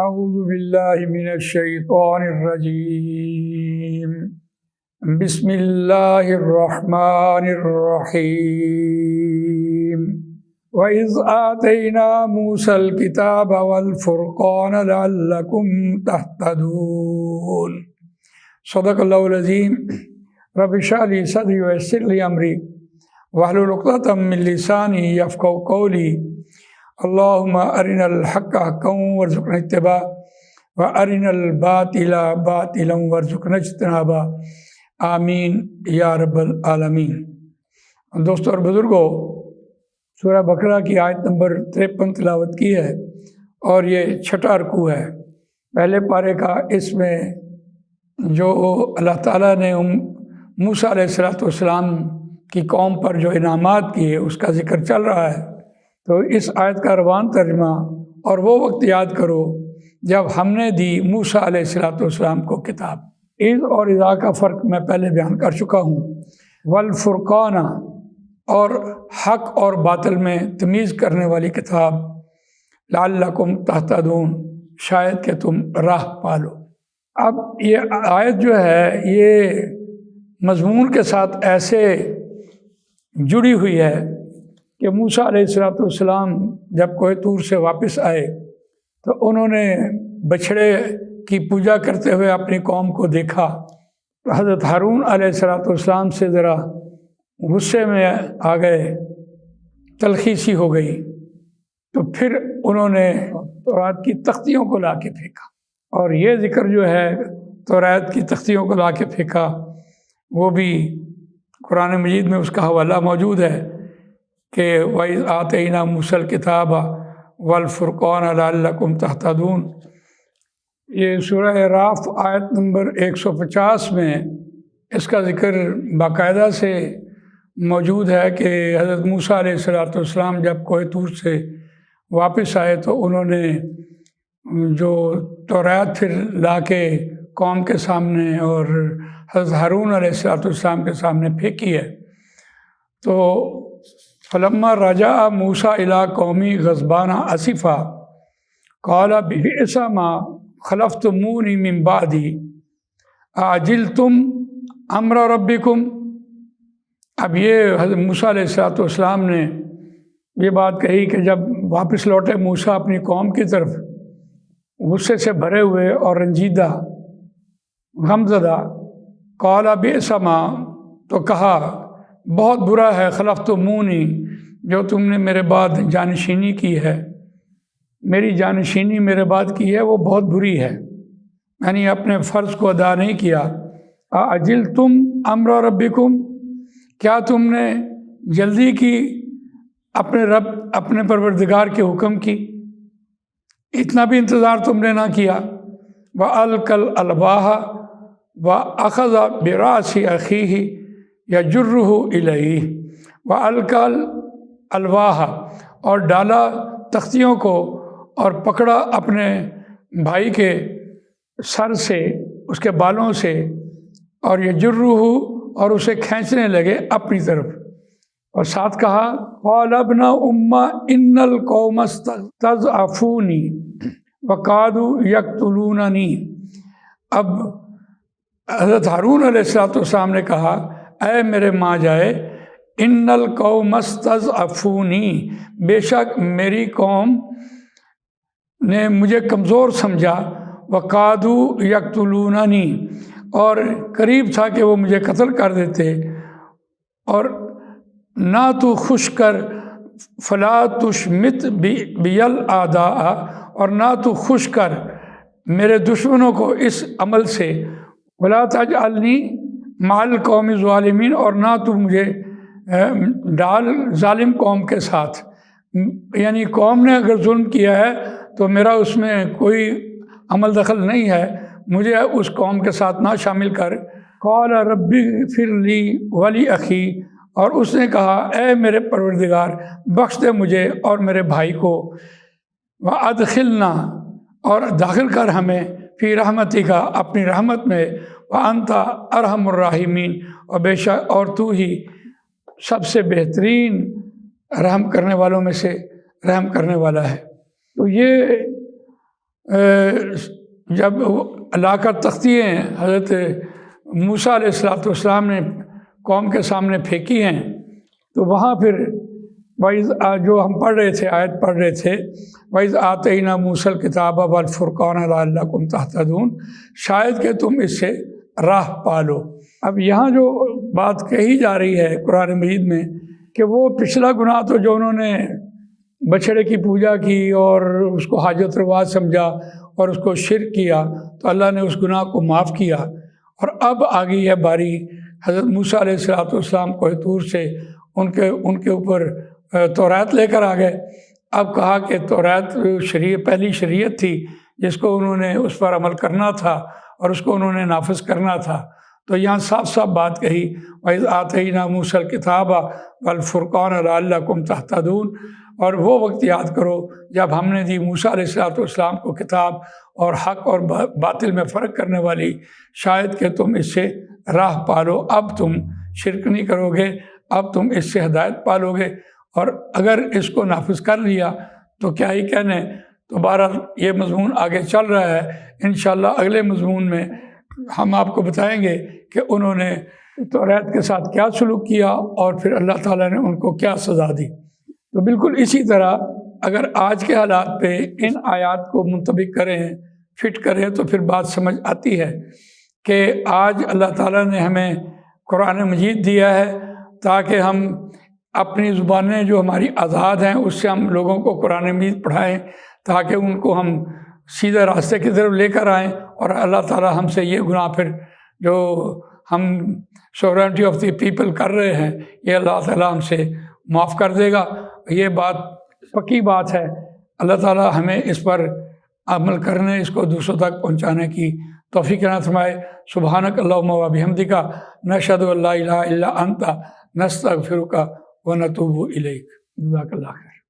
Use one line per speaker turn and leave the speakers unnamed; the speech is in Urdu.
اعوذ باللہ من الشیطان الرجیم بسم اللہ الرحمن الرحیم وَإِذْ آتَيْنَا مُوسَى الْكِتَابَ وَالْفُرْقَانَ لَعَلَّكُمْ تَهْتَدُونَ صدق اللہ العظیم رب اشرح لي صدری ويسر لي امری واحلل عقدۃ من لسانی یفقهوا قولی اللہم ارنا الحق حقا وارزقنا اتباعہ وارنا الباطل باطلا وارزقنا اجتنابہ آمین یا رب العالمین۔ دوستو اور بزرگوں، سورہ بقرہ کی آیت نمبر 53 تلاوت کی ہے اور یہ چھٹا رکوع ہے پہلے پارے کا۔ اس میں جو اللہ تعالیٰ نے موسیٰ علیہ السلام کی قوم پر جو انعامات کیے اس کا ذکر چل رہا ہے۔ تو اس آیت کا روان ترجمہ اور وہ وقت یاد کرو جب ہم نے دی موسیٰ علیہ السلام کو کتاب۔ عز اور اذا کا فرق میں پہلے بیان کر چکا ہوں۔ والفرقان اور حق اور باطل میں تمیز کرنے والی کتاب، لعلکم تہتدون شاید کہ تم راہ پالو۔ اب یہ آیت جو ہے یہ مضمون کے ساتھ ایسے جڑی ہوئی ہے کہ موسیٰ علیہ السلام جب کوہ طور سے واپس آئے تو انہوں نے بچھڑے کی پوجا کرتے ہوئے اپنی قوم کو دیکھا تو حضرت ہارون علیہ السلام سے ذرا غصے میں آ گئے، تلخی سی ہو گئی، تو پھر انہوں نے تورات کی تختیوں کو لا کے پھینکا۔ اور یہ ذکر جو ہے تورات کی تختیوں کو لا کے پھینکا وہ بھی قرآن مجید میں اس کا حوالہ موجود ہے کہ وَإِذْ آتَيْنَا مُوسَى الْكِتَابَ وَالْفُرْقَانَ لَعَلَّكُمْ تَهْتَدُونَ۔ یہ سورہ اعراف آیت نمبر 150 میں اس کا ذکر باقاعدہ سے موجود ہے کہ حضرت موسیٰ علیہ السلام جب کوہ طور سے واپس آئے تو انہوں نے جو تورات پھر لا کے قوم کے سامنے اور حضرت ہارون علیہ السلام کے سامنے پھینکی ہے۔ تو فلما رجع موسیٰ الی قومی غضبان اسفا قال بئس ما خلفتمونی من بعدی اعجلتم امر ربکم۔ اب یہ حضرت موسیٰ علیہ السلام نے یہ بات کہی کہ جب واپس لوٹے موسیٰ اپنی قوم کی طرف غصے سے بھرے ہوئے اور رنجیدہ غمزدہ، قال بئس ما، تو کہا بہت برا ہے، خلفتمونی، جو تم نے میرے بعد جانشینی کی ہے، میری جانشینی میرے بعد کی ہے وہ بہت بری ہے، یعنی اپنے فرض کو ادا نہیں کیا۔ اعجلتم امر ربکم، کیا تم نے جلدی کی اپنے پروردگار کے حکم کی، اتنا بھی انتظار تم نے نہ کیا۔ وَأَلْقَى الْأَلْوَاحَ وَأَخَذَ بِرَأْسِ أَخِيهِ يَجُرُّهُ إِلَيْهِ وَأَلْقَى الْأَلْوَاحَ، اور ڈالا تختیوں کو اور پکڑا اپنے بھائی کے سر سے، اس کے بالوں سے، اور يَجُرُّهُ، اور اسے کھینچنے لگے اپنی طرف، اور ساتھ کہا قَالَ ابْنَ أُمَّ إِنَّ الْقَوْمَ اسْتَضْعَفُونِي وَكَادُوا يَقْتُلُونَنِي۔ اب حضرت ہارون علیہ السلام نے کہا اے میرے ماں جائے، ان القوم استضعفونی، بے شک میری قوم نے مجھے کمزور سمجھا، وقادوا یقتلوننی، اور قریب تھا کہ وہ مجھے قتل کر دیتے، اور نہ تو خوش کر فلا تشمت بی الاعداء، اور نہ تو خوش کر میرے دشمنوں کو اس عمل سے، ولا تجعلنی مع القوم الظالمین، اور نہ تو مجھے ڈال ظالم قوم کے ساتھ، یعنی قوم نے اگر ظلم کیا ہے تو میرا اس میں کوئی عمل دخل نہیں ہے، مجھے اس قوم کے ساتھ نہ شامل کر۔ قال رب اغفر لی ولی اخی، اور اس نے کہا اے میرے پروردگار بخش دے مجھے اور میرے بھائی کو، وادخلنا، اور داخل کر ہمیں، فی رحمتی کا، اپنی رحمت میں، وانت ارحم الراحمین، اور بے شک اور تو ہی سب سے بہترین رحم کرنے والوں میں سے رحم کرنے والا ہے۔ تو یہ جب لا کر تختیے حضرت موسیٰ علیہ السلام نے قوم کے سامنے پھینکی ہیں، تو وہاں پھر جو ہم پڑھ رہے تھے، آیت پڑھ رہے تھے، وَإِذْ آتَيْنَا مُوسَى الْكِتَابَ وَالْفُرْقَانَ لَعَلَّكُمْ تَهْتَدُونَ، شاید کہ تم اس سے راہ پالو۔ اب یہاں جو بات کہی جا رہی ہے قرآن مجید میں کہ وہ پچھلا گناہ تو جو انہوں نے بچھڑے کی پوجا کی اور اس کو حاجت روا سمجھا اور اس کو شرک کیا، تو اللہ نے اس گناہ کو معاف کیا، اور اب آ گئی ہے باری حضرت موسیٰ علیہ السلام کوہ طور سے ان کے اوپر تورات لے کر آ گئے۔ اب کہا کہ تورات پہلی شریعت تھی جس کو انہوں نے اس پر عمل کرنا تھا اور اس کو انہوں نے نافذ کرنا تھا، تو یہاں صاف صاف بات کہی وَإِذْ آتَيْنَا مُوسَى الْكِتَابَ وَالْفُرْقَانَ لَعَلَّكُمْ تَهْتَدُونَ، اور وہ وقت یاد کرو جب ہم نے دی موسیٰ علیہ السلام کو کتاب اور حق اور باطل میں فرق کرنے والی، شاید کہ تم اس سے راہ پالو۔ اب تم شرک نہیں کرو گے، اب تم اس سے ہدایت پالو گے، اور اگر اس کو نافذ کر لیا تو کیا ہی کہنے۔ تو بہرحال یہ مضمون آگے چل رہا ہے، انشاءاللہ اگلے مضمون میں ہم آپ کو بتائیں گے کہ انہوں نے تورات کے ساتھ کیا سلوک کیا اور پھر اللہ تعالیٰ نے ان کو کیا سزا دی۔ تو بالکل اسی طرح اگر آج کے حالات پہ ان آیات کو منطبق کریں، فٹ کریں، تو پھر بات سمجھ آتی ہے کہ آج اللہ تعالیٰ نے ہمیں قرآن مجید دیا ہے تاکہ ہم اپنی زبانیں جو ہماری آزاد ہیں اس سے ہم لوگوں کو قرآن مجید پڑھائیں، تاکہ ان کو ہم سیدھے راستے کی طرف لے کر آئیں، اور اللہ تعالیٰ ہم سے یہ گناہ پھر جو ہم سورینٹی آف دی پیپل کر رہے ہیں، یہ اللہ تعالیٰ ہم سے معاف کر دے گا۔ یہ بات پکی بات ہے، اللہ تعالیٰ ہمیں اس پر عمل کرنے، اس کو دوسروں تک پہنچانے کی توفیق عنایت فرمائے۔ سبحانک اللہم و بحمدک، نشہد ان لا الہ الا انت، نستغفرک ونتوب الیک۔ جزاک اللہ خیر۔